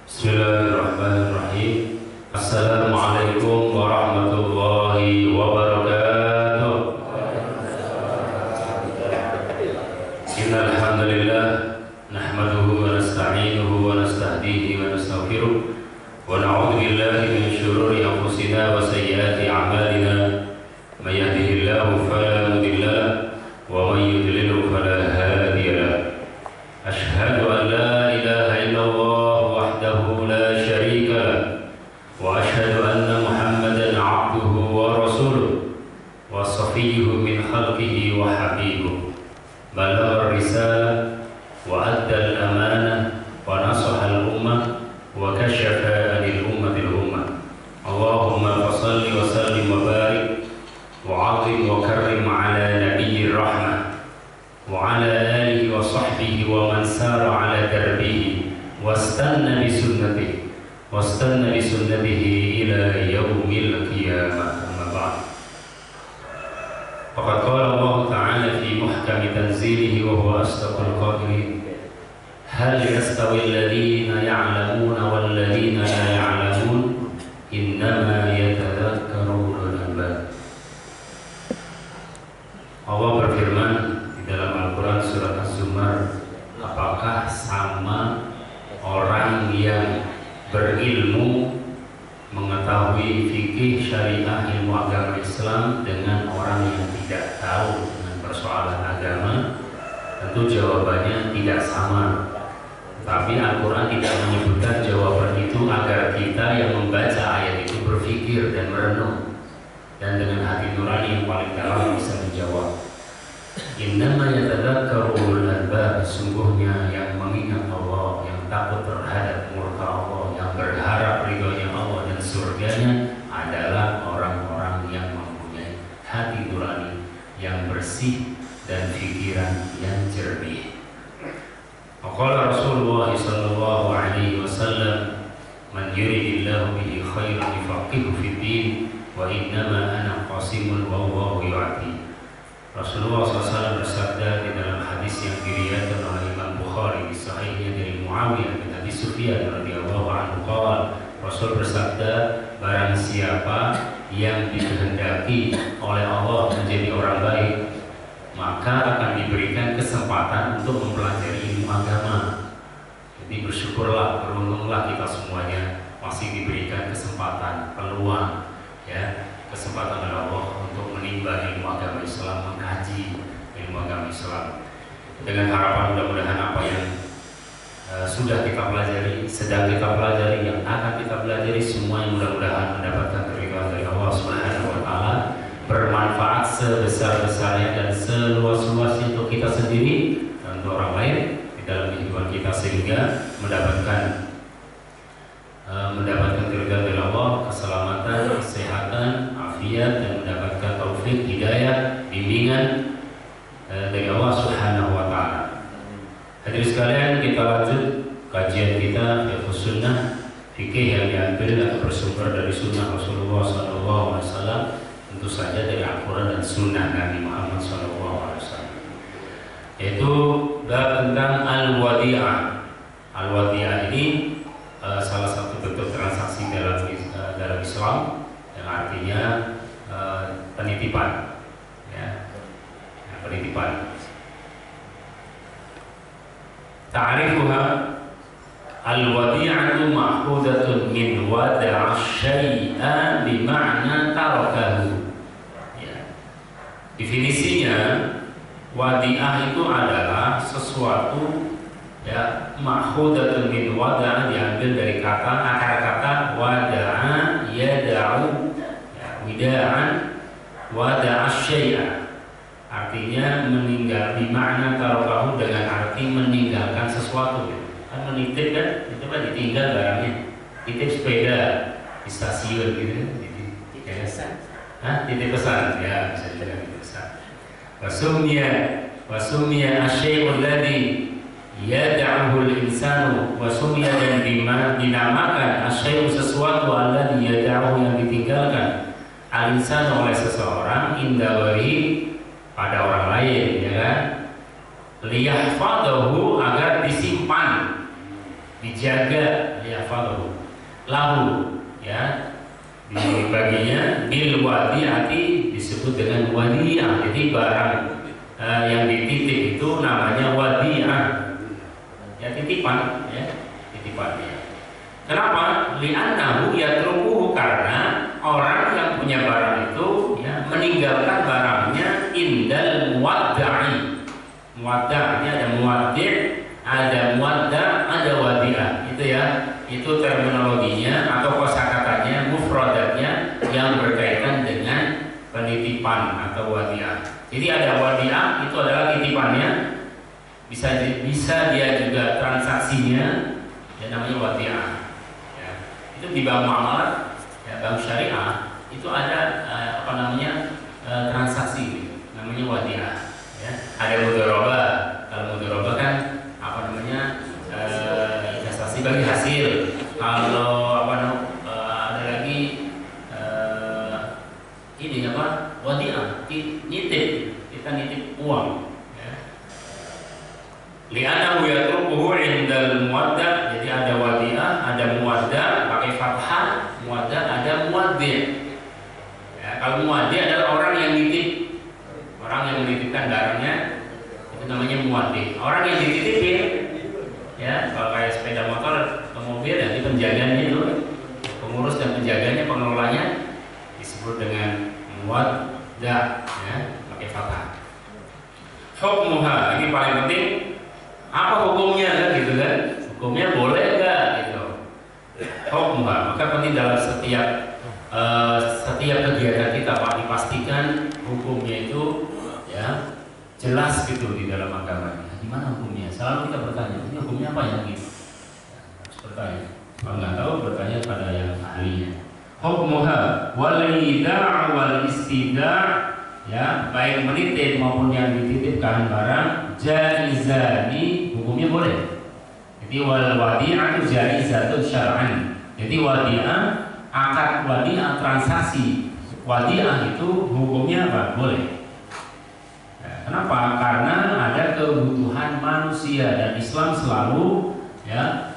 Bismillahirrahmanirrahim. Assalamualaikum warahmatullahi wabarakatuh. Innal hamdalillah nahmaduhu wa nasta'inuhu wa nastahdihi wa nastaghfiruh wa na'udzu billahi min shururi anfusina wa sayyiati a'malina. May yahdihillahu fala mudilla lahu wa may yudlil fala hadiya lahu. Asyhadu an la ilaha illallah wahdahu la syarika lahu wa asyhadu anna Muhammadan 'abduhu wa rasuluh wa safiyyuhu min khalqihi wa habibuh. Balagha risalah wa adda al-amanah wa nasaha al-ummah wa kashafa 'anil ummatil ummah. Allahumma shalli wa sallim wa barik wa 'azim wa karrim 'ala nabiyyir rahmah wa 'ala alihi wa sahbihi wa man sara 'ala darbihi wastanna bi sunnatihi ila yaumil qiyamah. Amma ba'd. Faqad qala Allah ta'ala fi muhkami tanzilihi wa huwa asdaqul qa'ilin. Hal yastawi alladhina ya'lamuna wal ladhina la ya'lamun innama yatadhakkaru ulul albab. Allah berfirman dalam Al-Quran surat Az-Zumar, apakah sama orang yang berilmu mengetahui fikih syariah ilmu agama Islam dengan orang yang tidak tahu dengan persoalan agama? Tentu jawabannya tidak sama. Tapi Al-Quran tidak menyebutkan jawaban itu agar kita yang membaca ayat itu berpikir dan merenung dan dengan hati nurani yang paling dalam bisa menjawab. Innama yatadhakkaru ulul albab, sungguhnya yang mengingat Allah, yang takut terhadap murka Allah, yang berharap ridhonya Allah dan surganya adalah orang-orang yang mempunyai hati nurani yang bersih dan pikiran yang jernih. Qala Rasulullah sallallahu alaihi wasallam, man yuridillahu bihi khairan yufaqihuhu fid din wa innama ana qasimun wa Allahu yu'ti. Rasulullah SAW bersabda di dalam hadis yang diriwayatkan oleh Imam Bukhari di Sahihnya dari Muawiyah bin Abi Sufyan radhiyallahu anhu qala, Rasul bersabda, barang siapa yang dikehendaki oleh Allah menjadi orang baik, maka akan diberikan kesempatan untuk mempelajari ilmu agama. Jadi bersyukurlah, beruntunglah kita semuanya masih diberikan kesempatan, peluang, ya, kesempatan oleh Allah untuk menimba ilmu agama Islam, mengkaji ilmu agama Islam, dengan harapan mudah-mudahan apa yang sudah kita pelajari, sedang kita pelajari, yang akan kita pelajari semuanya mudah-mudahan mendapatkan keridhaan dari Allah Subhanahu wa taala, bermanfaat sebesar-besarnya dan seluas-luasnya untuk kita sendiri dan untuk orang lain di dalam kehidupan kita, sehingga mendapatkan keridhaan dari Allah, keselamatan, kesehatan, afiat, dan mendapatkan taufik, hidayah, bimbingan dari Allah Subhanahu wa taala. Hadirin sekalian, kita lanjut kajian kita fiqh sunnah, fikih yang diambil atau bersumber dari sunnah Rasulullah SAW, tentu saja dari Al-Quran dan sunnah Nabi Muhammad SAW, yaitu bab tentang al-wadi'ah. Al-wadi'ah ini salah satu bentuk transaksi dalam Islam yang artinya penitipan, ya, penitipan. Ta'rifuha al-wadi'atu ma'khudatun min wada'a syai'a bima'na tarakahu. Ya. Definisinya, wadi'ah itu adalah sesuatu, ya, ma'khudatun min wada'a, diambil dari kata, akar kata wada'a yada'u, ya, wida'an wada'a syai'a, artinya meninggal, bimakna tarakahu, dengan arti meninggalkan sesuatu. Kan menitip, kan, itu kan ditinggal barangnya. Titip sepeda di stasiun gitu, titip pesan. Titip pesan, ya, bisa dibilang titip pesan. Wasumya asyai'ul ladzi yada'uhu al-insanu, wasumya, dan dinamakan asyai'u, sesuatu, alladzi yada'uhu, yang ditinggalkan, al-insanu, oleh seseorang, indawari, pada orang lain, ya kan, liyahfadahu, agar disimpan, dijaga yahfazuhu lahu, ya, dibaginya bil wadi'ati disebut dengan wadi'ah. Jadi barang yang dititip itu namanya wadi'ah, ya, titipan, ya, titipan, ya. Kenapa? Li'annahu yatrukuhu, karena orang yang punya barang itu, ya, meninggalkan barangnya indal muwadda'i. Muwadda' ini ada muwaddi', ada muwadda', ada wadi'ah. Itu, ya, itu terminologinya atau kosakatanya, mufradatnya yang berkaitan dengan penitipan atau wadi'ah. Jadi ada wadi'ah, itu adalah titipannya, bisa dia juga transaksinya, ya, namanya wadi'ah. Ya, itu di bank muamalah, ya, bank syariah itu ada transaksi, namanya wadi'ah. Ya, ada mudharabah. Kalau mudharabah kan investasi bagi hasil. Kalau ada lagi ini wadi'ah, nitip, kita nitip uang, ya. Li'annahu yatrukuhu indal muwadda', jadi ada wadi'ah, ada muwadda' pakai fathah, muwadda' ada muwaddi'. Ya, kalau muwaddi' adalah orang yang nitip, orang yang menitipkan barangnya, itu namanya muwaddi'. Orang yang dititipin, ya, kalau kayak sepeda motor atau mobil, ya, di penjaganya itu, pengurus dan penjaganya, pengelolanya disebut dengan muwadda', ya, pakai fathah. Hukmuha, ini paling penting, apa hukumnya, kan, gitu kan? Hukumnya boleh nggak, gitu. Hukmuha, maka penting dalam setiap kegiatan kita, Pak, dipastikan hukumnya itu, ya, jelas gitu di dalam agama. Gimana hukumnya? Selalu kita bertanya, ini hukumnya apa ya, gitu. Harus bertanya. Kalau nggak tahu, bertanya pada yang ahlinya. Hukmuha wal ida' wal istida', ya, baik menitip maupun yang dititipkan barang, jaizani, hukumnya boleh. Jadi wal wadi'atu jaizatun syar'an. Jadi wadi'ah, akad wadi'ah, transaksi wadi'ah itu hukumnya apa? Boleh. Ya, kenapa? Karena ada kebutuhan manusia dan Islam selalu, ya,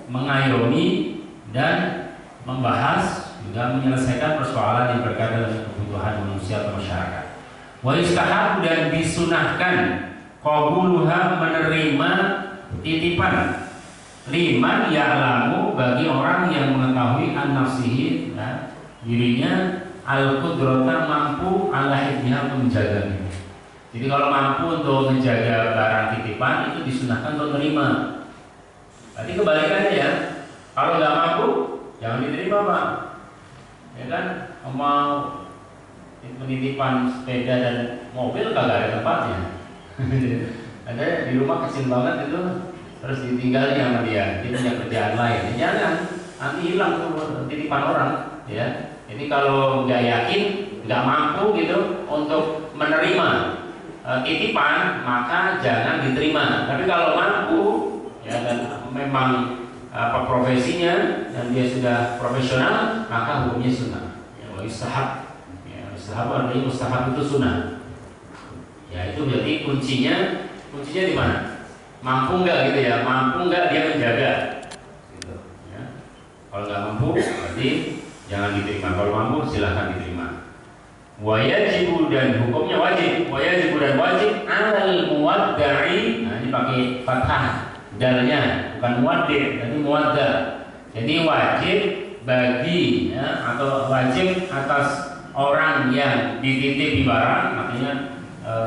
mengayomi dan membahas juga menyelesaikan persoalan yang berkaitan dengan kebutuhan manusia atau masyarakat. Wa yustahab, dan disunahkan qabuluha, menerima titipan, liman ya'lamu, bagi orang yang mengetahui an-nafsihi, ya, dirinya al-qudrata, mampu ala hifdhiha, untuk menjaganya. Jadi kalau mampu untuk menjaga barang titipan, itu disunahkan untuk menerima. Berarti kebalikannya, ya, kalau nggak mampu jangan diterima, Pak. Ya kan, mau penitipan sepeda dan mobil kagak ada tempatnya. Ada di rumah kecil banget itu, terus ditinggalin sama dia punya kerjaan lain. Jangan, nanti hilang tuh titipan orang, ya. Jadi kalau nggak yakin, nggak mampu gitu untuk menerima titipan, maka jangan diterima. Tapi kalau mampu, ya, dan memang profesinya dan dia sudah profesional, maka hukumnya sunnah. Ya, mustahab. Ya, mustahab artinya mustahab itu sunnah. Ya, itu berarti kuncinya di mana? Mampu nggak, gitu, ya? Mampu nggak dia menjaga? Gitu, ya. Kalau nggak mampu, berarti jangan diterima. Kalau mampu, silahkan diterima. Wajibu, dan hukumnya wajib. Wajibu dan wajib alal muwadda'i. Nah, ini pakai fathah dalnya, bukan muwaddi', jadi muwadda'. Jadi wajib bagi, ya, atau wajib atas orang yang dititipi barang, artinya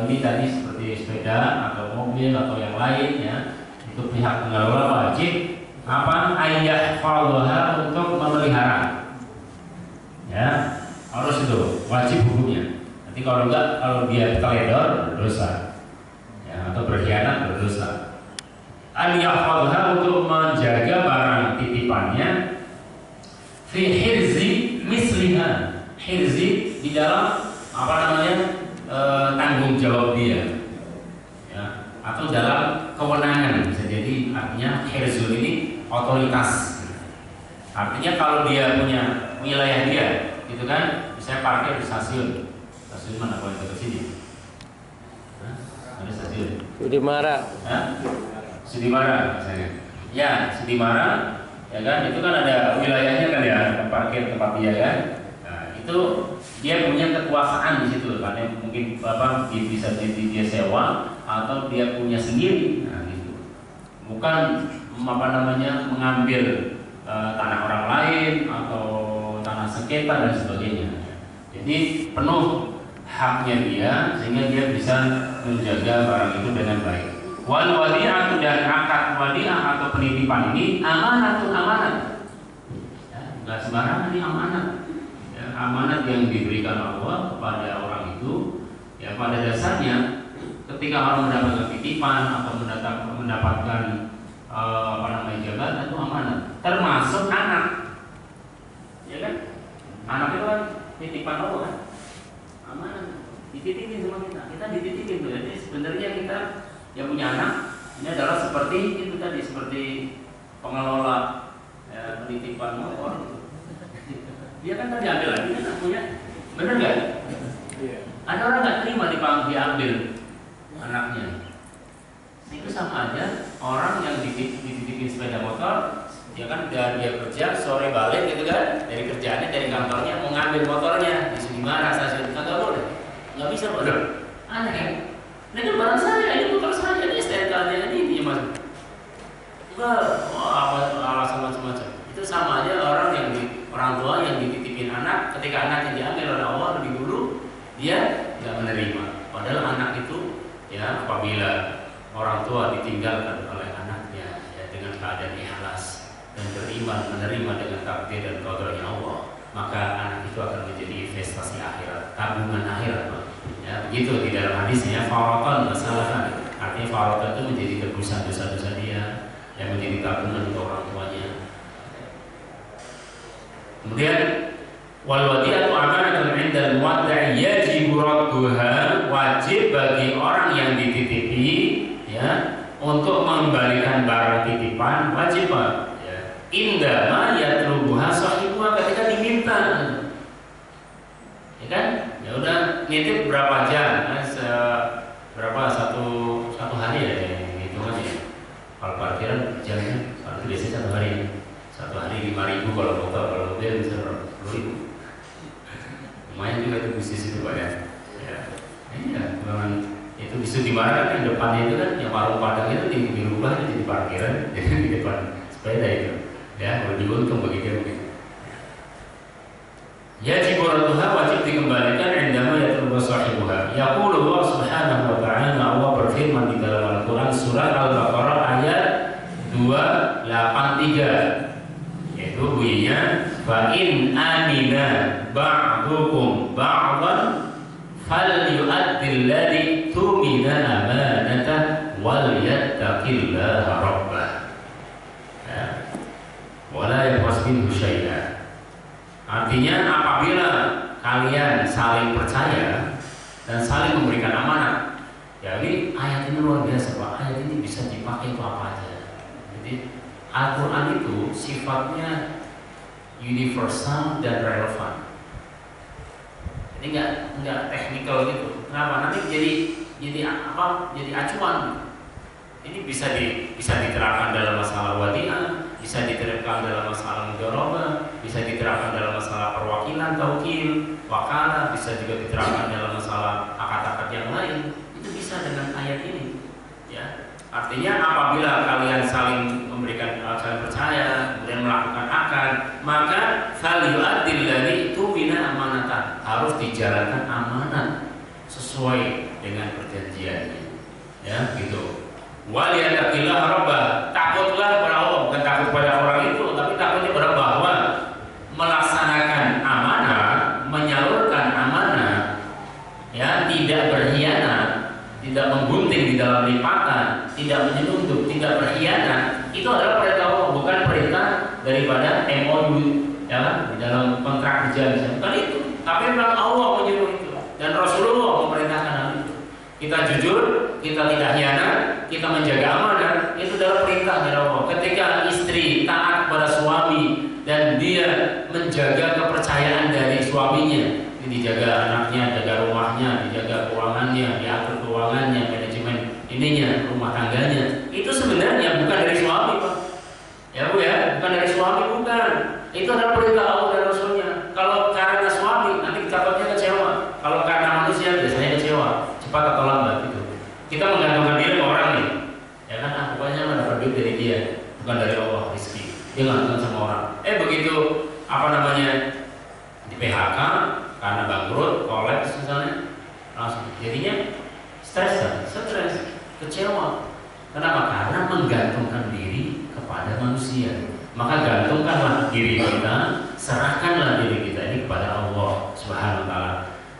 ini tadi seperti sepeda atau mobil atau yang lain, ya, itu pihak pengelola wajib apa? Ayyahfadhaha, untuk memelihara, ya, harus itu wajib hukumnya. Nanti kalau enggak, kalau dia teledor, berdosa, ya, atau berkhianat, berdosa. Al-yahfadha, untuk menjaga barang titipannya, fi hirzi misliha, hirzi di dalam tanggung jawab dia, ya, atau dalam kewenangan, bisa jadi artinya hirzul ini otoritas. Artinya kalau dia punya wilayah dia, gitu kan, misalnya parkir di stasiun mana, kalau itu ke sini, ada stasiun. Sudimara. Sudimara misalnya. Ya, Sudimara, ya kan? Itu kan ada wilayahnya kan ya, parkir tempat dia kan. Nah, itu dia punya kekuasaan di situ, karena mungkin bisa dia sewa atau dia punya sendiri. Nah, gitu. Bukan mengambil tanah orang lain atau tanah sengketa dan sebagainya. Jadi penuh haknya dia, sehingga dia bisa menjaga barang itu dengan baik. Wal wadi'atu, dan akad wadi'ah atau penitipan ini amanatun, amanat. Ya, enggak sembarangan, ini amanat. Ya, amanat yang diberikan Allah kepada orang itu. Ya, pada dasarnya ketika orang mendapatkan titipan atau mendapatkan jabatan, itu amanat. Termasuk anak. Ya kan? Anak itu kan titipan Allah kan? Amanat. Dititipin sama kita. Kita dititipin tuh. Jadi sebenarnya kita yang punya anak ini adalah seperti itu tadi, seperti pengelola penitipan motor. Dia kan tadi ambil lagi kan punya, benar nggak? Yeah. Ada orang nggak terima diambil anaknya. Itu sama aja orang yang dititipin sepeda motor, ya kan dia kerja sore balik gitu kan, dari kerjaannya dari kantornya mau ngambil motornya di Sudimara stasiun, nggak boleh, nggak bisa boleh. Aneh kan? Ini kan barang saya, ini motor saya, ini STNK-nya ini mas. Enggak, alasan macam-macam. Itu sama aja orang tua yang dititipin anak, ketika anaknya diambil oleh Allah lebih dulu, dia nggak menerima. Padahal anak itu ya apabila orang tua ditinggalkan oleh anaknya ya, dengan keadaan ikhlas dan beriman menerima dengan takdir dan qadarnya Allah, maka anak itu akan menjadi investasi akhirat, tabungan akhirat. Ya, begitu di dalam hadisnya, faratan masalahkan. Artinya faratan itu menjadi tebusan dosa-dosa dia, yang menjadi tabungan untuk orang tuanya. Kemudian wal wadi'atu amanatun 'indal muwadda'i yajibu radduha, wajib bagi orang yang dititipi ya untuk mengembalikan barang titipan, wajib ya. Indama yatlubuha sahibuha, ketika diminta. Ya kan? Ya udah nitip berapa jam? Berapa satu hari ya gitu kan ya. Kalau parkiran jamnya biasanya satu hari 5.000 kalau motor, kalau mobil bisa 10.000. Lumayan juga itu bisnis itu Pak ya. Ya. Iya, memang itu bisa dimana kan depannya itu kan yang warung Padang itu dirubah jadi parkiran jadi di depan sepeda itu. Ya, kalau diuntung begitu mungkin. Yajib radduha, wajib dikembalikan indama yatlubu sahibuha. Yaqulu Allah Subhanahu wa ta'ala, Allah berfirman di dalam Al-Qur'an surat Al-Baqarah ayat 283, yaitu bunyinya fa in amina ba'dukum ba'dan falyu'addil ladzi tumina amanatah wal yattaqillaha rabbah. Ya. Wala yabkhas minhu syai'an. Artinya apabila kalian saling percaya dan saling memberikan amanat, ya ini ayat ini luar biasa Pak. Ayat ini bisa dipakai untuk apa aja. Jadi Al-Quran itu sifatnya universal dan relevan. Jadi nggak teknikal gitu. Kenapa? Nanti jadi acuan. Ini bisa diterapkan dalam masalah wadi'ah, bisa diterapkan dalam masalah mudharabah, bisa diterapkan dalam masalah perwakilan, taukil, wakalah, bisa juga diterapkan dalam masalah akad-akad yang lain. Itu bisa dengan ayat ini. Ya, artinya apabila kalian saling saling percaya, kemudian melakukan akad, maka falyu'addil ladzi tumina amanatan, harus dijalankan amanat sesuai dengan perjanjiannya. Ya, gitu. Wal yattaqillaha rabbah, takutlah kepada Allah, bukan takut pada orang itu, tapi takutnya kepada bahwa melaksanakan amanah, menyalurkan amanah, ya tidak berkhianat, tidak menggunting di dalam lipatan, tidak menyelundup, tidak berkhianat, itu adalah perintah Allah, bukan perintah daripada MOU, ya kan? Di dalam kontrak kerja misalnya, bukan itu, tapi memang Allah menyuruh itu dan Rasulullah memerintahkan hal itu. Kita jujur, kita tidak khianat, kita menjaga amanah, itu adalah perintah dari Allah. Ketika istri taat kepada suami dan dia menjaga kepercayaan dari suaminya, dijaga anaknya, jaga rumahnya, dijaga keuangannya, diatur keuangannya, manajemen ininya, rumah tangganya. Itu sebenarnya bukan dari suami, Pak. Ya Bu ya, bukan dari suami, bukan. Itu adalah perintah Allah dan Rasulnya. Kalau karena suami, nanti takutnya kecewa. Kalau karena manusia, biasanya kecewa, cepat atau lambat itu. Kita menggantungkan diri sama orang nih, ya kan? Pokoknya mendapat duit dari dia, bukan dari Allah rezeki. Dia ngantungkan sama orang. Begitu apa namanya di PHK karena bangkrut, kolaps misalnya, langsung jadinya stres, kecewa. Kenapa? Karena menggantungkan diri kepada manusia. Maka gantungkanlah diri kita, serahkanlah diri kita ini kepada Allah Subhanahu wa taala.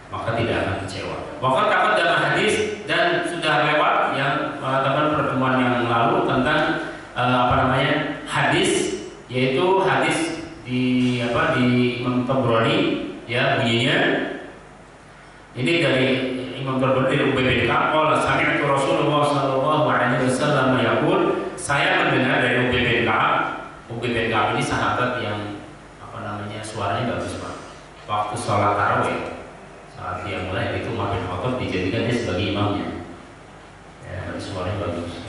Maka tidak akan kecewa. Maka dapat dalam hadis dan sudah lewat yang teman pertemuan yang lalu tentang hadis, yaitu hadis di Imam Tabrani, ya, bunyinya ini dari Imam Tabrani dari Ubay bin Ka'ab, qala sami'tu Rasulullah sallallahu alaihi wasallam yaqul, saya mendengar dari Ubay bin Ka'ab. Ubay bin Ka'ab ini sahabat yang suaranya bagus, Pak. Waktu sholat tarawih, saat dia mulai itu Umar bin Khattab dijadikan dia sebagai imamnya. Ya, suaranya bagus.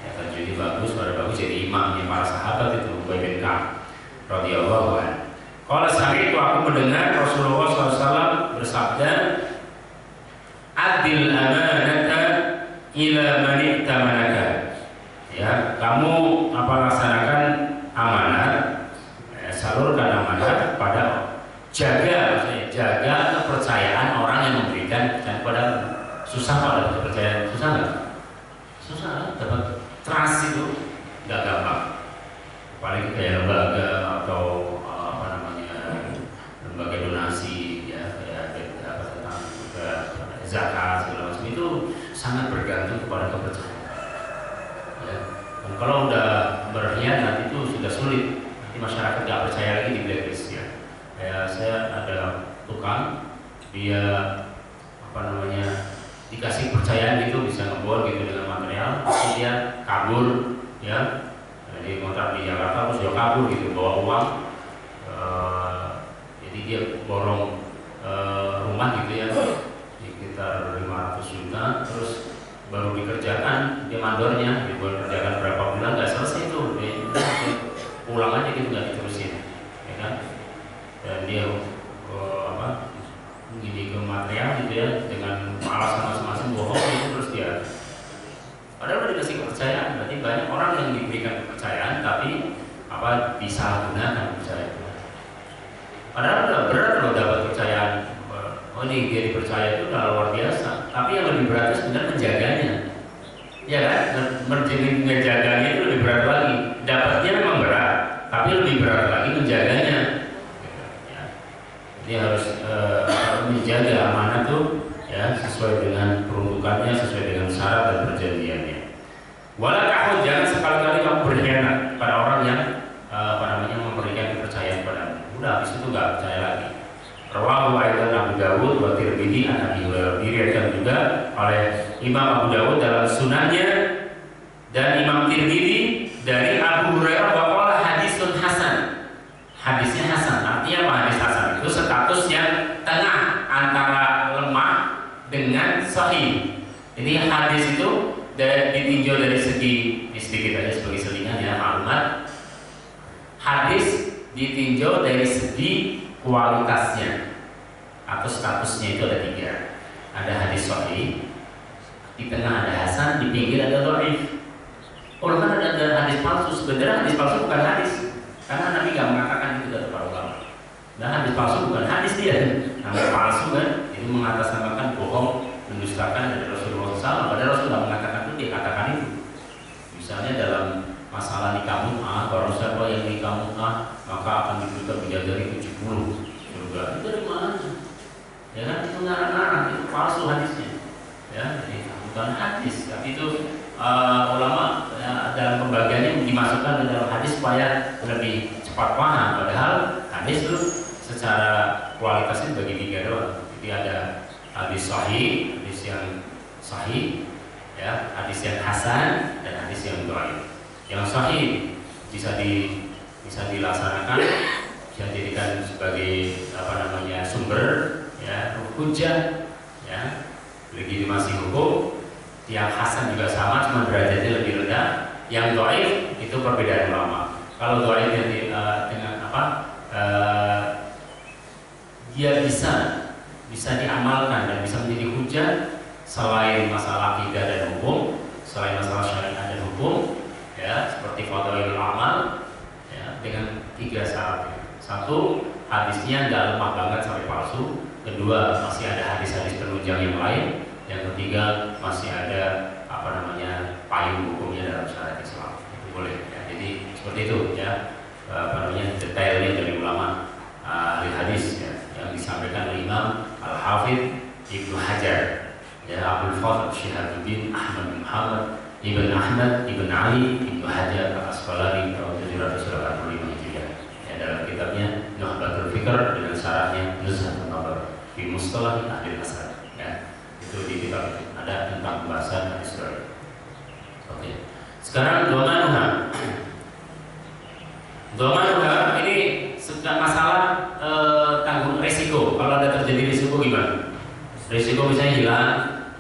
Ya, tajwidnya bagus, suara bagus, jadi imamnya para sahabat itu Ubay bin Ka'ab radhiyallahu anhu. Qala sami'tu, aku mendengar Rasulullah SAW bersabda, adil amanata ila man i'tamanaka. Ya, kamu laksanakan amanat, salurkan amanat pada jaga kepercayaan orang yang memberikan kepada susah. Pada kepercayaan susah nggak? Susah, dapat trust itu nggak gampang. Paling kayak lembaga atau lembaga donasi, ya, kayak tentang zakat segala macam, itu sangat bergantung kepada kepercayaan. Ya. Dan kalau udah berkhianat itu sudah sulit. Masyarakat nggak percaya lagi di blacklist, ya. Kayak saya ada tukang, dia dikasih kepercayaan gitu, bisa ngebor gitu dengan material, tapi dia kabur, ya. Jadi kontrak di Jakarta terus dia kabur gitu, bawa uang. Jadi dia borong rumah gitu ya, sekitar 500 juta, terus baru dikerjakan, dia mandornya, baru kerjakan berapa bulan nggak selesai itu, dia pulang aja gitu, nggak diterusin, ya kan? Dan dia gini ke material gitu ya, dengan alasan masing-masing bohong itu, terus dia padahal udah dikasih kepercayaan. Berarti banyak orang yang diberikan kepercayaan tapi disalahgunakan kepercayaan. Padahal udah berat loh dapat kepercayaan. Oh, ini dia dipercaya itu udah luar biasa. Tapi yang lebih berat itu sebenarnya menjaganya, ya kan? Menjaganya itu lebih berat lagi. Dapatnya memang berat, tapi lebih berat lagi menjaganya. Dia harus menjaga amanah tuh, ya, sesuai dengan peruntukannya, sesuai dengan syarat dan perjanjiannya. Wala ta'khud, jangan sekali-kali kamu berkhianat pada orang yang memberikan kepercayaan padamu. Udah habis itu nggak percaya lagi. Rawahu aidan Abu Dawud wa Tirmidzi an Abi Hurairah, diriwayatkan juga oleh Imam Abu Dawud dalam sunannya dan Imam Tirmidzi dari Abu Hurairah bahwa hadisun hasan. Hadisnya hasan, artinya apa hadis hasan? Itu status yang tengah antara lemah dengan sahih. Jadi hadis itu ditinjau dari segi, sedikit aja sebagai selingan ya maklumat. Hadis ditinjau dari segi kualitasnya atau statusnya, itu ada 3. Ada hadis sahih, di tengah ada hasan, di pinggir ada dhaif. Oh, kan ada hadis palsu. Sebenarnya hadis palsu bukan hadis, karena Nabi nggak mengatakan itu dari para ulama. Dan hadis palsu bukan hadis dia. Hadis palsu kan itu mengatasnamakan bohong, mendustakan dari Rasulullah SAW. Padahal Rasulullah mengatakan itu, dia katakan itu. Misalnya dalam masalah nikah mut'ah, baru siapa yang nikah mut'ah maka akan diberikan bidadari 70 surga. Itu dari mana? Ya kan, itu ngarang-ngarang, itu palsu hadisnya. Ya, jadi bukan hadis, tapi itu ulama ya, dalam pembagiannya dimasukkan ke dalam hadis supaya lebih cepat paham. Padahal hadis itu secara kualitasnya bagi 3 doang. Jadi ada hadis sahih, hadis yang sahih, ya, hadis yang hasan, dan hadis yang dhaif. Yang sahih bisa dilaksanakan, bisa dijadikan sebagai sumber, ya, hujjah, ya, legitimasi hukum. Yang hasan juga sama, cuma derajatnya lebih rendah. Yang dhaif itu perbedaan ulama. Kalau dhaif yang dengan apa? Dia bisa diamalkan dan bisa menjadi hujah selain masalah akidah dan hukum, selain masalah syariat dan hukum, ya seperti fadhailul amal, ya dengan 3 syarat. 1, hadisnya nggak lemah banget sampai palsu. Kedua, masih ada hadis-hadis penunjang yang lain. Yang ketiga, masih ada payung hukumnya dalam syariat Islam. Itu boleh. Ya. Jadi seperti itu ya. Detailnya dari ulama ahli hadis ya, yang disampaikan oleh Imam Al-Hafidh Ibnu Hajar, ya Abdul Fadl Syihabuddin Ahmad bin Muhammad Ibn Ahmad Ibn Ali Ibnu Hajar Al-Asqalani tahun 785 Hijriah. Ya, dalam kitabnya Nuhbatul Fikr dengan syaratnya Nuzhatun Nazar fi Mustalah Ahli Asar. Ya, itu di kitab itu ada tentang pembahasan hadis dhaif. Oke. Sekarang dhamanuha. Dhamanuha ini sudah masalah tanggung resiko. Kalau ada terjadi resiko gimana? Resiko misalnya hilang,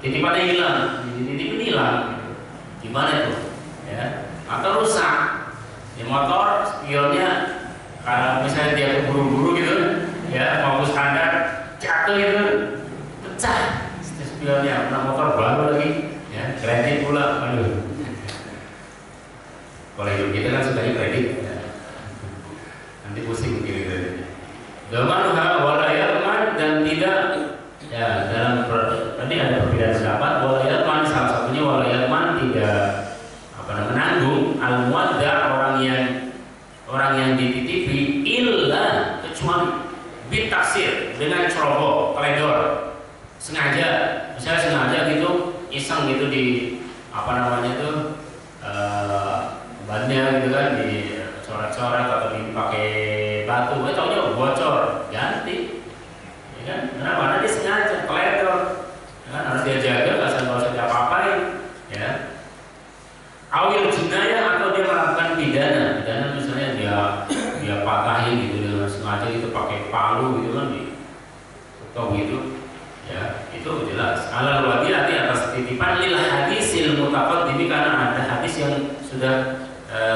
titipannya hilang, titipnya hilang, gimana itu? Ya, atau rusak, ya motor spionnya, kalau misalnya dia keburu-buru gitu, ya mau standar jatuh itu, pecah spionnya, pernah motor baru lagi, ya kredit pula, aduh. Kalau hidup kita kan sukanya kredit, ya. Nanti pusing begini kreditnya. Dhamanuha wala yalman, dan tidak ya dalam tadi ada perbedaan pendapat. Wala yalman salah satunya wala yalman tidak menanggung al-muwadda, orang yang dititipi, illa kecuali bitaksir, dengan ceroboh, teledor, sengaja, misalnya sengaja gitu, iseng gitu di bannya gitu kan, di coret-coret atau dipakai batu, taunya bocor, ganti, ya kan? Karena dia sengaja teledor, ya kan? Harus dia jaga, nggak usah diapa-apain, ya. Awil jinayah, atau dia melakukan pidana misalnya dia patahin gitu dengan sengaja gitu pakai palu gitu kan, atau gitu, ya itu jelas. Alal wadiyati, atas titipan, lil hadisil mutaqaddim, karena ada hadis yang sudah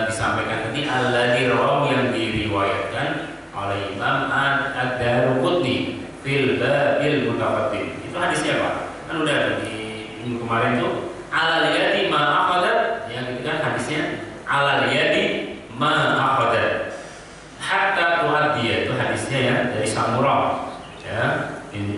disampaikan tadi, alladzi rawahu, yang diriwayatkan oleh Imam Ad-Daruqutni fil babil mutaqaddim. Itu hadisnya Pak, kan udah ada di minggu kemarin tuh, alal yadi ma akhadhat, yang itu kan hadisnya alal yadi ma akhadhat hatta tuaddiya, itu hadisnya ya dari Samurah ya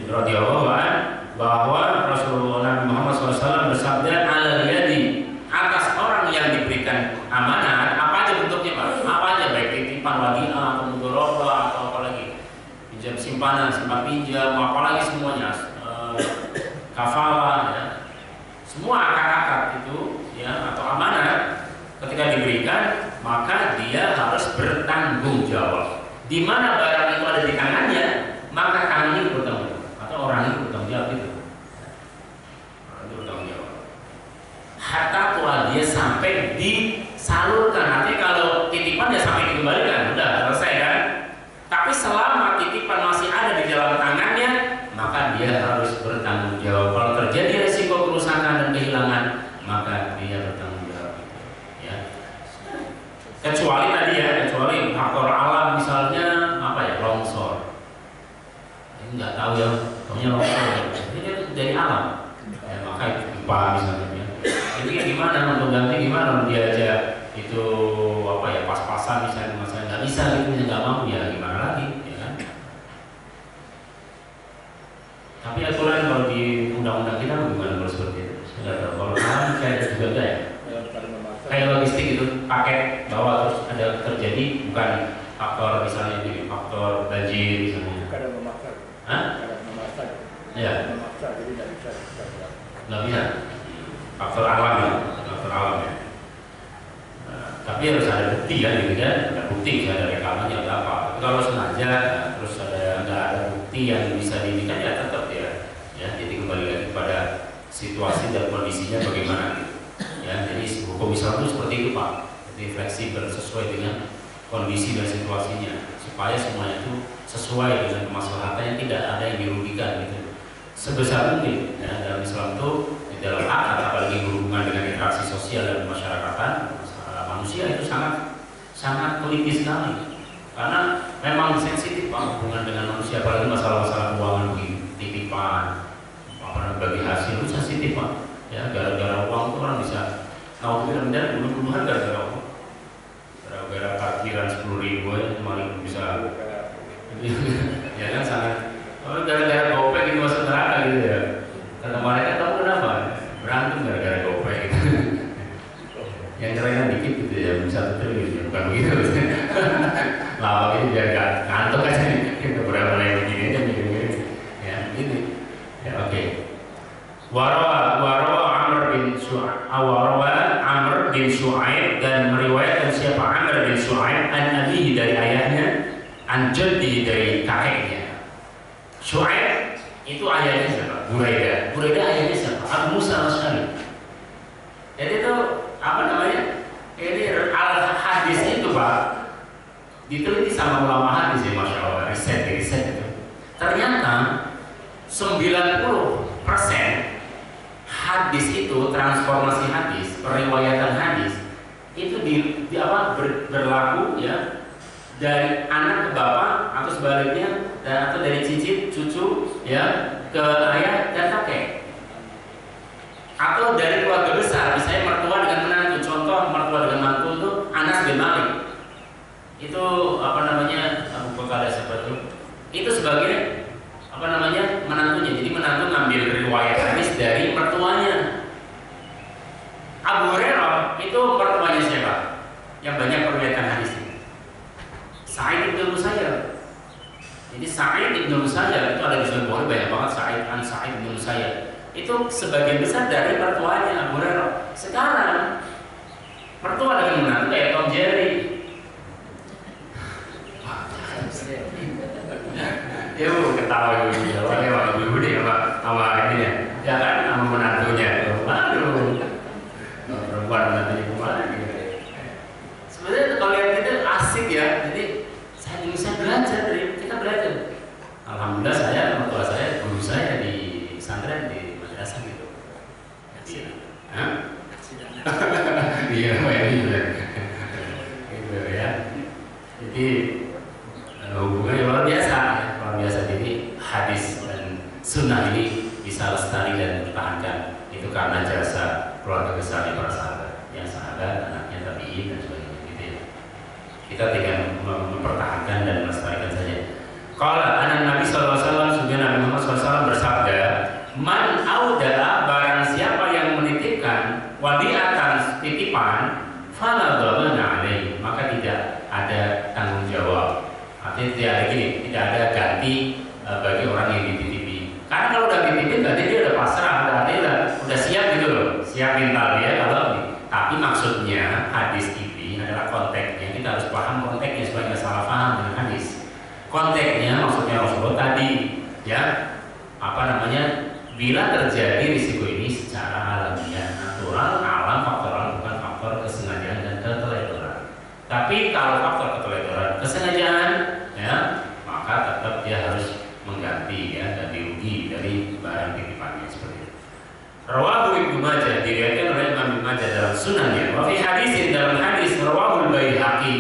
radhiyallahu anhu, bahwa Rasulullah Muhammad SAW bersabda, alal yadi, atas orang yang diberikan amanah, apa aja bentuknya Pak, apa aja, baik titipan, wadiah, atau mudharabah, atau apa lagi, pinjam simpanan, simpan pinjam, apalagi semuanya, kafalah, ya. Semua akad-akad itu ya, atau amanah, ketika diberikan maka dia harus bertanggung jawab. Di mana barang itu ada di tangannya, maka kami bertanggung jawab, atau orang itu bertanggung jawab itu. Orang itu bertanggung jawab. Hatta dia sampai disalurkan. Nanti kalau titipan ya sampai dikembalikan, udah selesai kan? Tapi selama titipan masih ada di dalam tangannya, maka dia harus bertanggung jawab. Kalau terjadi resiko kerusakan dan kehilangan, maka dia bertanggung jawab. Ya. Kecuali tadi ya, kecuali faktor alam, misalnya longsor. Ini nggak tahu ya, pokoknya longsor. Ini kan dari alam. Ya, maka itu gempa misalnya. Jadi gimana untuk ganti, gimana dia aja itu pas-pasan misalnya nggak bisa gitu, nggak mampu, ya gimana lagi, ya kan? Tapi aturan kalau di undang-undang kita bagaimana kalau seperti itu? Nggak tahu. Kalau sekarang kayak juga enggak ya? Kayak logistik itu, paket bawa terus ada terjadi, bukan faktor misalnya ini, faktor banjir misalnya. Kadang memaksa. Hah? Kadang memaksa. Ya. Memaksa, jadi nggak bisa. Nggak bisa. Faktor alam ya, faktor alam ya. Nah, tapi harus ada bukti kan, gitu kan? Ada bukti, ada rekamannya, ada apa. Tapi kalau sengaja, terus nggak ada bukti yang bisa diinginkan, ya tetap ya. Jadi kembali lagi pada situasi dan kondisinya bagaimana gitu. Ya, jadi hukum Islam itu seperti itu Pak. Jadi fleksibel sesuai dengan kondisi dan situasinya, supaya semuanya itu sesuai dengan kemaslahatannya, tidak ada yang dirugikan gitu. Sebesar mungkin ya, dalam Islam itu di dalam akad, apalagi berhubungan dengan interaksi sosial dan masyarakatan manusia itu sangat teliti sekali, karena memang sensitif Pak hubungan dengan manusia, apalagi masalah-masalah keuangan, titipan, bagi hasil itu sensitif Pak. Ya, gara-gara uang itu orang bisa dan bunuh-bunuhan gara-gara uang, gara-gara parkiran 10.000 ya malah bisa ya kan, sangat gara-gara gopek ini masuk neraka gitu ya. Kata mereka, tahu kenapa? Berantem gara-gara gopek gitu. Yang kerennya dikit gitu ya, bisa 1 triliun ya, bukan begitu. Lama ini biar gak ngantuk aja nih, berapa yang begini aja begini ya, ini ya oke. Warawa Amr bin Shu'aib, dan meriwayatkan siapa Amr bin Shu'aib an abihi dari ayahnya, an jaddihi dari kakeknya. Shu'aib itu ayahnya siapa? Buraidah ayahnya siapa? Abu Musa al-Asy'ari. Jadi itu apa namanya? Ini al-hadis itu Pak diteliti sama ulama hadis ya, Masya Allah, riset itu. Ternyata 90% hadis itu, transformasi hadis, periwayatan hadis itu berlaku ya dari anak ke bapak atau sebaliknya, dan atau dari cicit cucu ya ke ayah dan kakek, atau dari keluarga besar, misalnya mertua dengan menantu. Contoh mertua dengan mantu itu Anas bin Malik, itu apa namanya, Abu Qatadah seperti itu sebagai apa namanya menantunya. Jadi menantu ngambil riwayat hadis dari mertuanya. Abu Hurairah itu mertuanya siapa yang banyak periwayatan hadis? Sa'id bin Musayyab. Jadi Sa'id bin Musayyab itu ada di Sahih Bukhari, banyak banget Sa'id bin Musayyab. Itu sebagian besar dari mertuanya Abu Hurairah. Sekarang mertua dengan menantu kayak Tom Jerry. Ya ketawa ibu jawabnya sama ibu deh sama ini ya kan, sama menantunya. Waduh, perempuan menantunya kemana gitu. Sebenarnya kalau lihat itu asik ya. Jadi saya bisa belajar dari kita belajar. Alhamdulillah saya, mertua saya, guru saya di pesantren di madrasah gitu. Iya, gitu ya. Jadi hubungannya luar biasa. Jadi hadis dan sunnah ini bisa lestari dan dipertahankan itu karena jasa keluarga besar para sahabat, yang sahabat, anaknya tabi'in dan sebagainya gitu ya. Kita tinggal mempertahankan dan melestarikan saja. Qala anan Nabi sallallahu alaihi wasallam, sungguh Nabi Muhammad SAW bersabda, man auda'a, barang siapa yang menitipkan wadi'atan, titipan, fala dhamana alaihi, maka tidak ada tanggung jawab. Artinya tidak ada ganti bagi orang yang dititipi. Karena kalau udah dititipin berarti dia udah pasrah, berarti udah siap gitu loh, siap mental dia kalau. Tapi maksudnya hadis ini adalah konteksnya, kita harus paham konteksnya supaya nggak salah paham dengan hadis. Konteksnya maksudnya Rasulullah tadi ya, apa namanya, bila terjadi risiko ini secara alamiah, natural, alam, faktoral, bukan faktor kesengajaan dan keteledoran. Tapi kalau faktor keteledoran, kesengajaan ya, maka tetap dia harus mengganti ya, dan dirugi dari barang titipannya seperti itu. Rawahu Ibnu Majah, diriwayatkan oleh Imam Ibnu Majah dalam sunannya. Wa fi hadisin, dalam hadis rawahu Baihaqi,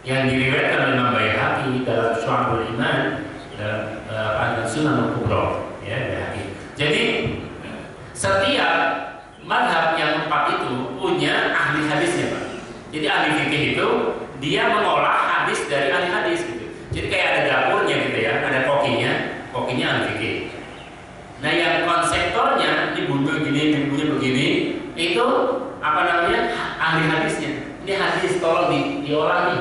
yang diriwayatkan oleh Imam Baihaqi dalam Syu'abul Iman, dalam Sunan Al-Kubra ya, Baihaqi. Jadi setiap madhab yang 4 itu punya ahli hadisnya Pak. Jadi ahli fikih itu dia mengolah hadis dari ahli hadis gitu. Jadi kayak ada dapurnya gitu ya, ada kokinya ahli fikih. Nah yang konseptornya, ini bumbunya begini, itu apa namanya, ahli hadisnya. Ini hadis tolong diolah nih.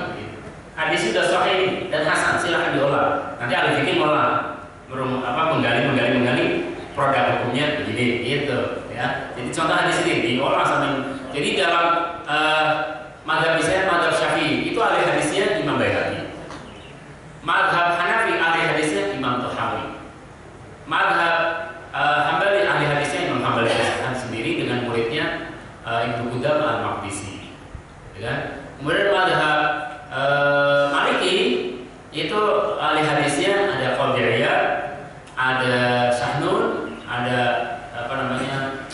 Hadis sudah sahih dan hasan, silahkan diolah. Nanti ahli fikih ngolah, menggali produk hukumnya begini, gitu ya. Jadi contoh hadis ini diolah sampai. Jadi dalam mazhab saya, mazhab Syafi'i itu ahli hadisnya Imam Baihaqi. Mazhab Hanafi ahli hadisnya Imam Tahawi. Mazhab Hambali ahli hadisnya Imam Hambali sendiri dengan muridnya Ibnu Qudamah al-Maqdisi. Ya. Kemudian mazhab Maliki itu ahli hadisnya ada Qadiriyah, ada Sahnun, ada apa namanya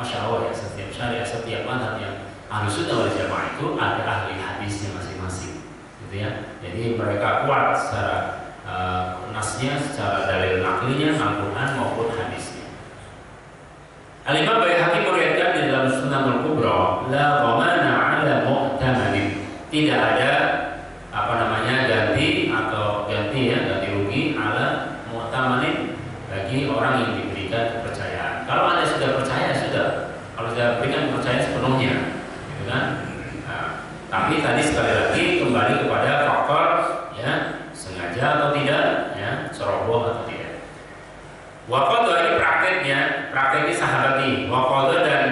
masya Allah ya, setiap syariah, setiap madhab yang Ahlussunnah wal Jamaah itu ada ahli hadisnya masing-masing, gitu ya. Jadi mereka kuat secara nasnya, secara dalil naklinya, Al-Quran maupun hadisnya. Al-Imam Baihaqi meriwayatkan di dalam Sunan Al-Kubra, la dhamana 'ala mu'tamadin, tidak ada ganti atau ganti rugi ala mu'tamadin bagi orang yang diberikan kepercayaan. Kalau Anda sudah percaya, sudah. Kalau sudah berikan kepercayaan sepenuhnya, gitu kan? Nah, tapi tadi sekali lagi kembali kepada faktor ya, sengaja atau tidak, ya, ceroboh atau tidak. Waqadha ini prakteknya sahabat ini. Waqadha dan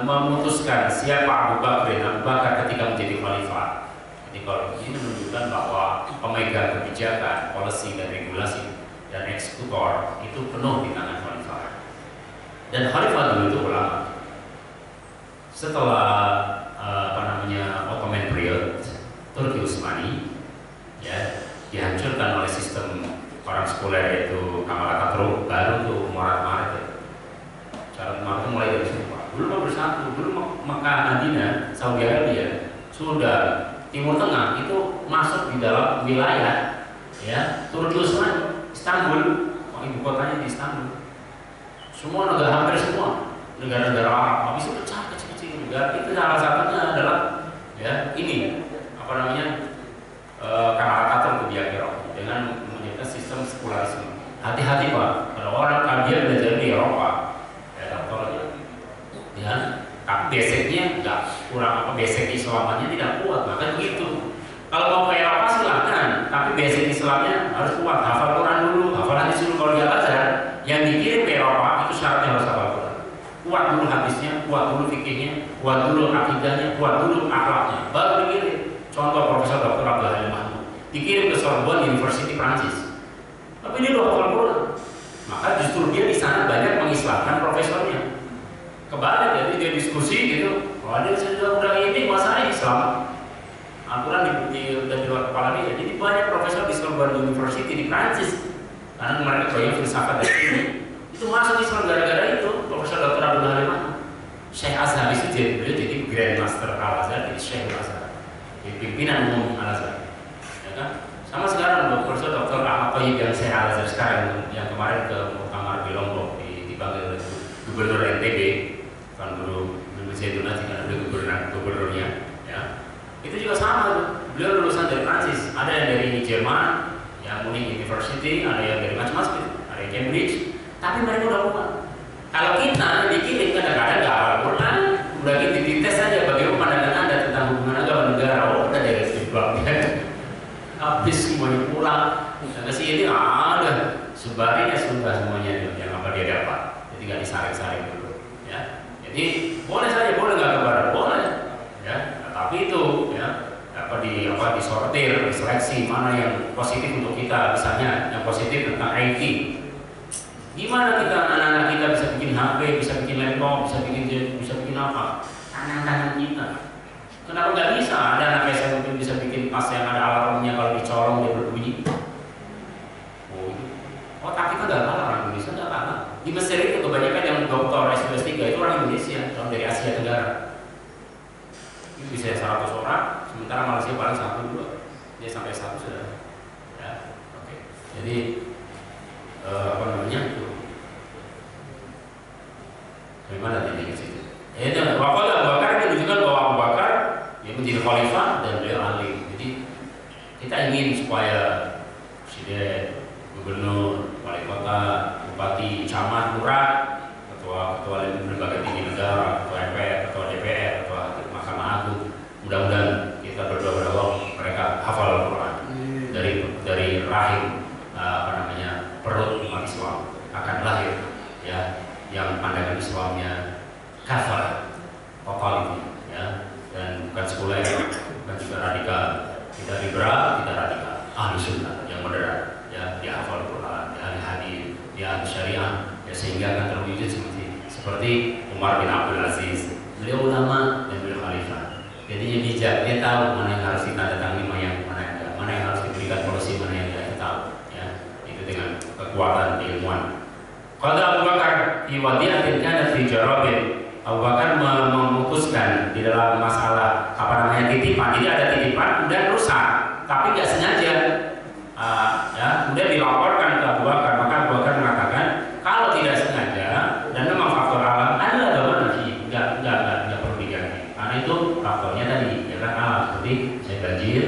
memutuskan siapa Abu Bakar ketika menjadi khalifah. Jadi kalau ini menunjukkan bahwa pemegang kebijakan, policy dan regulasi dan eksekutor itu penuh di tangan khalifah. Dan khalifah dulu itu ulama. Setelah Ottoman period, Turki Utsmani ya dihancurkan oleh sistem orang sekuler yaitu Kemal Atatürk, baru tuh Muammar cara itu mulai dari situ. Dulu mau bersatu, dulu Mekah, Madinah, Saudi Arabia, sudah Timur Tengah itu masuk di dalam wilayah ya Turki Utsmani, Istanbul, ibu kotanya di Istanbul. Semua negara, hampir semua negara-negara Arab habis itu pecah kecil-kecil. Negara itu salah satunya adalah ya ini Kemal Atatürk di Irak dengan menyebutkan sistem sekularisme. Hati-hati Pak, kalau orang kalian belajar di Eropa, ya ya, basicnya nggak kurang basic Islamnya tidak kuat, maka begitu. Kalau mau ke Eropa silahkan, tapi basic Islamnya harus kuat. Hafal Quran dulu, hafal hadis dulu. Kalau dia belajar, yang dikirim ke Eropa itu syaratnya harus hafal Quran. Kuat dulu hadisnya, kuat dulu fikihnya, kuat dulu akidahnya, kuat dulu akhlaknya, baru dikirim. Contoh Profesor Dr. Abdul Halim Mahmud dikirim ke Sorbonne University Prancis, tapi dia udah hafal Quran. Maka justru dia di sana banyak mengislamkan profesornya. Kebalik, jadi dia diskusi gitu, oh dia udah ini masalah Islam, Al-Quran di luar kepala dia. Jadi banyak profesor di Sorbonne University di Prancis, karena mereka banyak filsafat dari sini, itu masuk Islam gara-gara itu. Profesor Dr. Abdul Halim Mahmud, Syekh Azhar itu jadi Grandmaster Al-Azhar, jadi Syekh Azhar, jadi pimpinan umum Al-Azhar, ya kan? Sama sekarang Profesor Dr. Ahmad Thayyib yang Syekh Al-Azhar sekarang, yang kemarin ke muktamar di Lombok dipanggil oleh Gubernur NTB, kan dulu Zaidun Najib kan gubernurnya, ya. Itu juga sama tuh. Beliau lulusan dari Prancis, ada yang dari Jerman, yang Munich University, ada yang dari macam-macam, ada yang Cambridge, tapi mereka udah kuat. Kalau kita dikirim kadang-kadang nggak hafal Quran, udah gitu dites saja bagaimana pandangan Anda tentang hubungan agama negara, oh udah dari sebabnya habis semuanya pulang, ke sini ada sebarinya sudah semuanya yang apa dia dapat, jadi nggak disaring-saring dulu, ya. Jadi boleh saja, boleh nggak ke barat, boleh, ya. Nah, tapi itu ya disortir, diseleksi mana yang positif untuk kita, misalnya yang positif tentang IT. Gimana kita anak-anak kita bisa bikin HP, bisa bikin laptop, bisa bikin apa? Tangan-tangan kita. Kenapa nggak bisa? Ada anak SMP bisa bikin tas yang ada alarmnya, kalau dicolong dia berbunyi. Otak kita nggak kalah, orang Indonesia nggak kalah. Di Mesir itu kebanyakan yang doktor S2/3 itu orang Indonesia, orang dari Asia Tenggara. Itu bisa 100 orang, sementara Malaysia paling 1-2, dia sampai 1 sudah. Ya, oke. Jadi bagaimana tadi ke situ? Itu wakil Abu Bakar itu menunjukkan bahwa Abu Bakar dia menjadi khalifah dan beliau alim. Jadi kita ingin supaya presiden, gubernur, wali kota, bupati, camat, lurah, ketua lembaga tinggi negara, ketua MPR, ketua DPR, ketua Mahkamah Agung, mudah-mudahan kita berdoa mereka hafal Al-Quran dari rahim perut umat Islam akan lahir ya yang pandangan Islamnya kafir total ya, dan bukan sekuler, bukan juga radikal, tidak liberal, tidak radikal, ahli sunnah yang moderat ya, dia hafal Quran, dia ahli hadis, dia ahli syariah ya, sehingga akan terwujud seperti Umar bin Abdul Aziz, beliau ulama dan beliau khalifah, jadinya bijak, dia tahu mana yang harus ditandatangani, mana yang harus diberikan polisi, mana yang tidak tahu ya, itu dengan kekuatan keilmuan Qala Abu Bakar fi wadi'atin kanat fi jarabin. Abu Bakar memutuskan di dalam masalah titipan. Jadi ada titipan kemudian rusak, tapi nggak sengaja. Kemudian dilaporkan ke Abu Bakar. Maka Abu Bakar mengatakan kalau tidak sengaja dan memang faktor alam, ada nanti nggak perlu diganti. Karena itu faktornya tadi, ya kan, alam seperti banjir,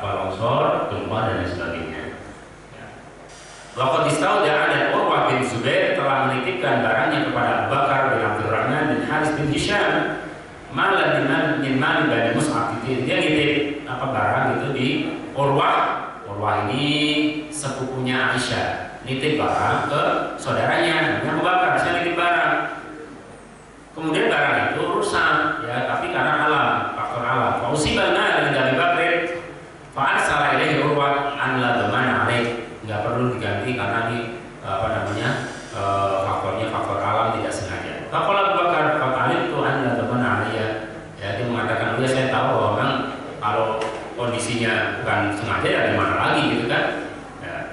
longsor, gempa dan lain sebagainya. Waqad istauda'a dan Urwah bin Zubair telah menitipkan barangnya kepada Abu Bakar bin Abdurrahman bin Haris bin Hisham malan min mali Bani Mus'ab. Dia nitip barang itu di Urwah. Urwah ini sepupunya Aisyah, nitip barang ke saudaranya, Abu Bakar, saya nitip barang. Kemudian barang itu rusak, ya, tapi karena alam, faktor alam. Fa usibana dengan Abu Bakar, fa arsala ilaihi Urwah an la dhamana alaih. Nggak perlu diganti karena ini faktornya faktor alam, tidak sengaja. Kalau Abu Bakar itu anda teman ya, dia mengatakan dia saya tahu bahwa memang kalau kondisinya bukan sengaja ya gimana lagi gitu kan. Ya.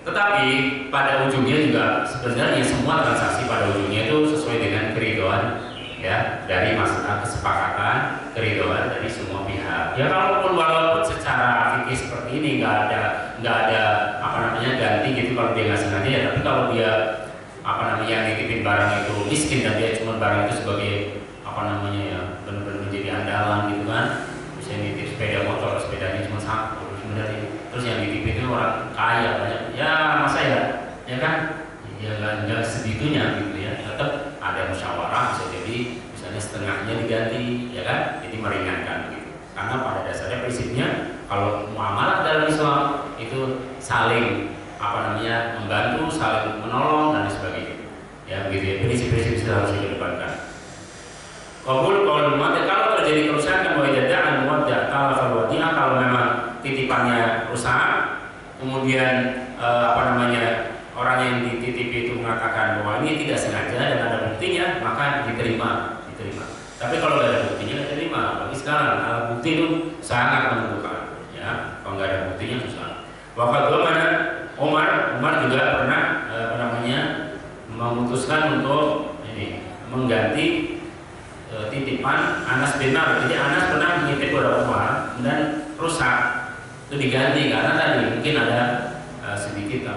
Tetapi pada ujungnya juga sebenarnya semua transaksi pada ujungnya itu sesuai dengan keridhaan, ya, dari masalah kesepakatan, keridhaan dari semua pihak. Ya walaupun secara fikih seperti ini nggak ada ganti gitu kalau dia nggak sengaja, ya, tapi kalau dia nitipin barang itu miskin dan dia cuma barang itu sebagai ya benar-benar menjadi andalan gitu kan, misalnya nitip sepeda motor, sepedanya cuma satu sebenarnya, terus yang nitipin itu orang kaya banyak, ya masa ya kan, ya nggak segitunya gitu ya, tetap ada musyawarah, bisa jadi misalnya setengahnya diganti, ya kan, jadi meringankan gitu. Karena pada dasarnya prinsipnya kalau muamalah dalam Islam itu saling membantu, saling menolong dan sebagainya. Ya begitu ya, prinsip-prinsip itu harus dikedepankan. Qabul qaul muwaddi', kalau terjadi kerusakan wa jada'an muwaddi' kalau memang titipannya rusak, kemudian orang yang dititipi itu mengatakan bahwa ini tidak sengaja dan ada buktinya, maka diterima. Tapi kalau tidak ada buktinya tidak diterima. Bagi sekarang alat bukti itu sangat menentukan, ya. Kalau nggak ada buktinya susah. Waqad mana Umar juga pernah memutuskan untuk mengganti titipan Anas bin Malik. Jadi Anas pernah menitip kepada Umar dan rusak, itu diganti karena tadi mungkin ada sedikit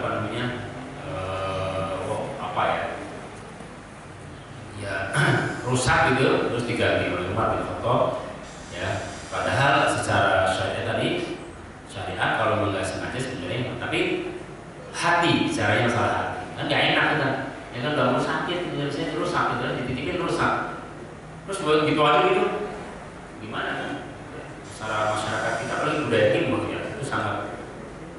rusak gitu, terus diganti oleh Umar bin Khattab, ya. Padahal secara syariat tadi, syariat kalau nggak sengaja sebenarnya, tapi hati, caranya masalah hati kan nggak enak kan, ya kan, udah mau sakit, saya rusak gitu, dititipin rusak, terus begitu aja gitu, gimana kan? Secara masyarakat kita paling budaya timur ya, itu sangat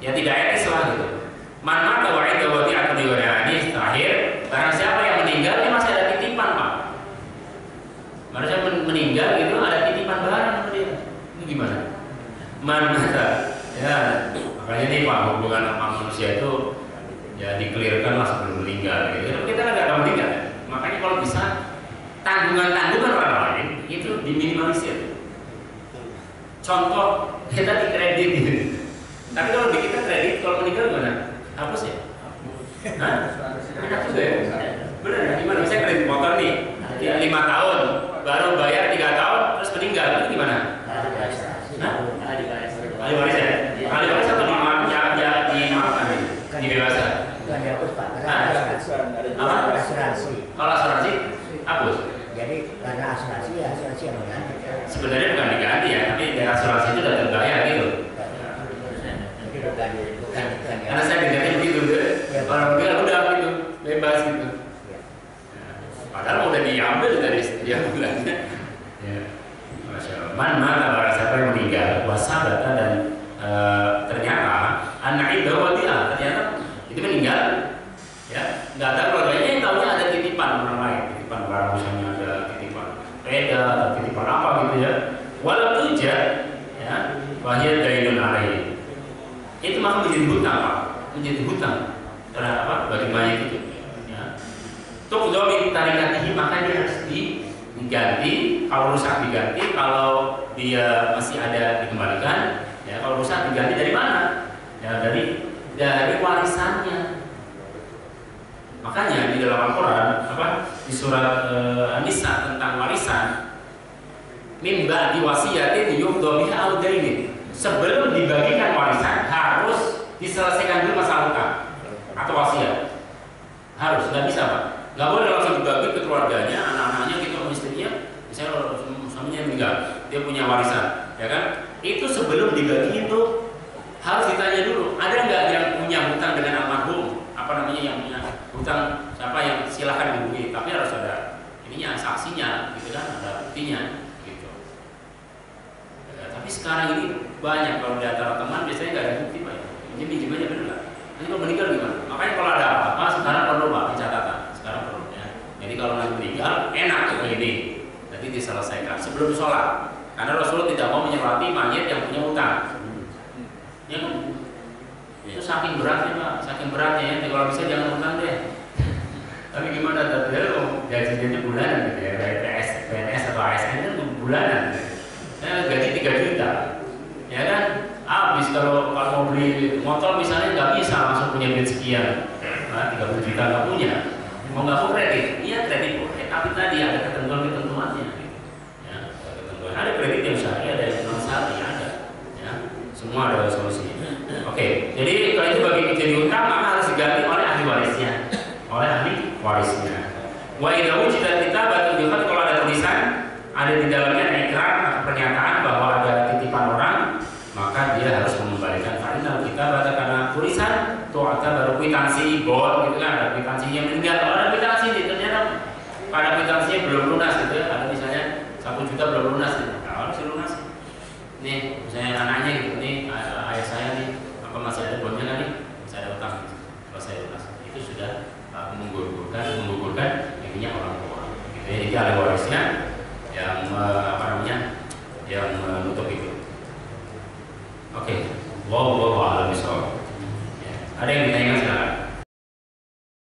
ya tidak etis lah gitu. Mana tawaid dawati atau diwani terakhir, barang siapa yang meninggal dia masih ada titipan, Pak. Barang siapa meninggal gitu ada titipan barang sama dia, itu gimana? Mana ya, makanya nih Pak, hubungan sama manusia itu ya dikelirkan lah sebelum meninggal gitu. Kita nggak akan meninggal, makanya kalau bisa tanggungan orang lain itu diminimalisir. Contoh kita di kredit gitu. Tapi kalau di kita kredit, kalau meninggal gimana? Hapus ya? Hah? Enak juga ya? Bener ya? Gimana? Misalnya kredit motor nih, ya 5 tahun, baru bayar 3 tahun, terus meninggal, itu gimana? Hah? Ahli waris ya? Ahli waris atau dimaafkan nih? Dibebaskan? Bukan dihapus Pak, Apa? asuransi. Kalau asuransi, hapus? Jadi karena asuransi ya asuransi yang mengganti. Sebenarnya bukan diganti ya, tapi dari asuransi itu sudah terbayar gitu. Jadi bukan Karena saya diganti begitu deh. Kalau enggak udah gitu, bebas gitu. Padahal udah diambil dari dia bulannya. Ya. Masya Allah. Mana barang siapa yang meninggal, puasa data dan ternyata anak itu ternyata itu meninggal, ya nggak ada keluarganya yang tahunya ada titipan orang lain, titipan barang misalnya ada titipan sepeda atau titipan apa gitu ya. Walau tuja, ya wahia dainun alaihi. Itu maka menjadi hutang, Pak. Menjadi hutang terhadap apa? Bagi mayat itu. Ya. Tuk domin tarikatihi, maka dia harus diganti. Kalau rusak diganti, kalau dia masih ada dikembalikan. Ya, kalau rusak diganti dari mana? Ya dari warisannya. Makanya di dalam Al-Quran di surat An-Nisa tentang warisan, mimba diwasiyatin yufdha biha audaini. Sebelum dibagikan warisan harus diselesaikan dulu masalah utang atau wasiat. Harus, nggak bisa Pak. Nggak boleh langsung dibagi ke keluarganya, anak-anaknya gitu, istrinya. Misalnya suaminya meninggal, dia punya warisan, ya kan? Itu sebelum dibagi itu harus ditanya dulu, ada nggak yang punya hutang dengan almarhum? Yang punya hutang siapa yang silahkan hubungi, tapi harus ada ininya, saksinya, gitu kan? Ada buktinya, gitu. Tapi sekarang ini banyak kalau di antara teman biasanya nggak ada bukti Pak. Minjem aja bener nggak? Nanti kalau meninggal gimana? Makanya kalau ada apa sekarang perlu Pak pencatatan. Sekarang perlu ya. Jadi kalau nanti meninggal enak tuh ini. Jadi diselesaikan sebelum sholat. Karena Rasulullah tidak mau menyolati mayit yang punya hutang. Ya kan? Itu saking beratnya Pak, saking beratnya ya. Kalau bisa jangan hutang deh. Tapi gimana tadi gajinya bulanan gitu ya, PNS atau ASN itu bulanan. Saya gaji 3 juta, ya kan? Habis kalau mau beli motor misalnya nggak bisa langsung punya duit sekian, 30 juta nggak punya. Mau nggak mau kredit, iya kredit boleh, tapi tadi ada ketentuannya. Ya, ada kredit yang syariah, ada yang non syariah, ada. Ya, semua ada solusinya. Oke, jadi kalau itu bagi jadi utang maka harus diganti oleh ahli warisnya, Wa idza wujida kitabatun biqad, kalau ada tulisan ada di dalamnya ikrar atau pernyataan bahwa ada titipan orang, maka dia harus mengembalikan farinal kitabata, karena tulisan itu ada baru kwitansi bond gitu kan, ada kwitansinya meninggal, kalau ada kwitansi ternyata pada kwitansinya belum lunas gitu ya, ada misalnya 1 juta belum lunas gitu, harus dilunasi. Nih misalnya anaknya gitu, nih ayah saya nih apa masih ada bondnya kan nih, masih ada utang, selesai lunas, itu sudah menggugurkan intinya orang tua. Gitu ya. Jadi ahli warisnya yang yang menutup itu. Oke, wallahu a'lam bishawab. Ada yang ditanyakan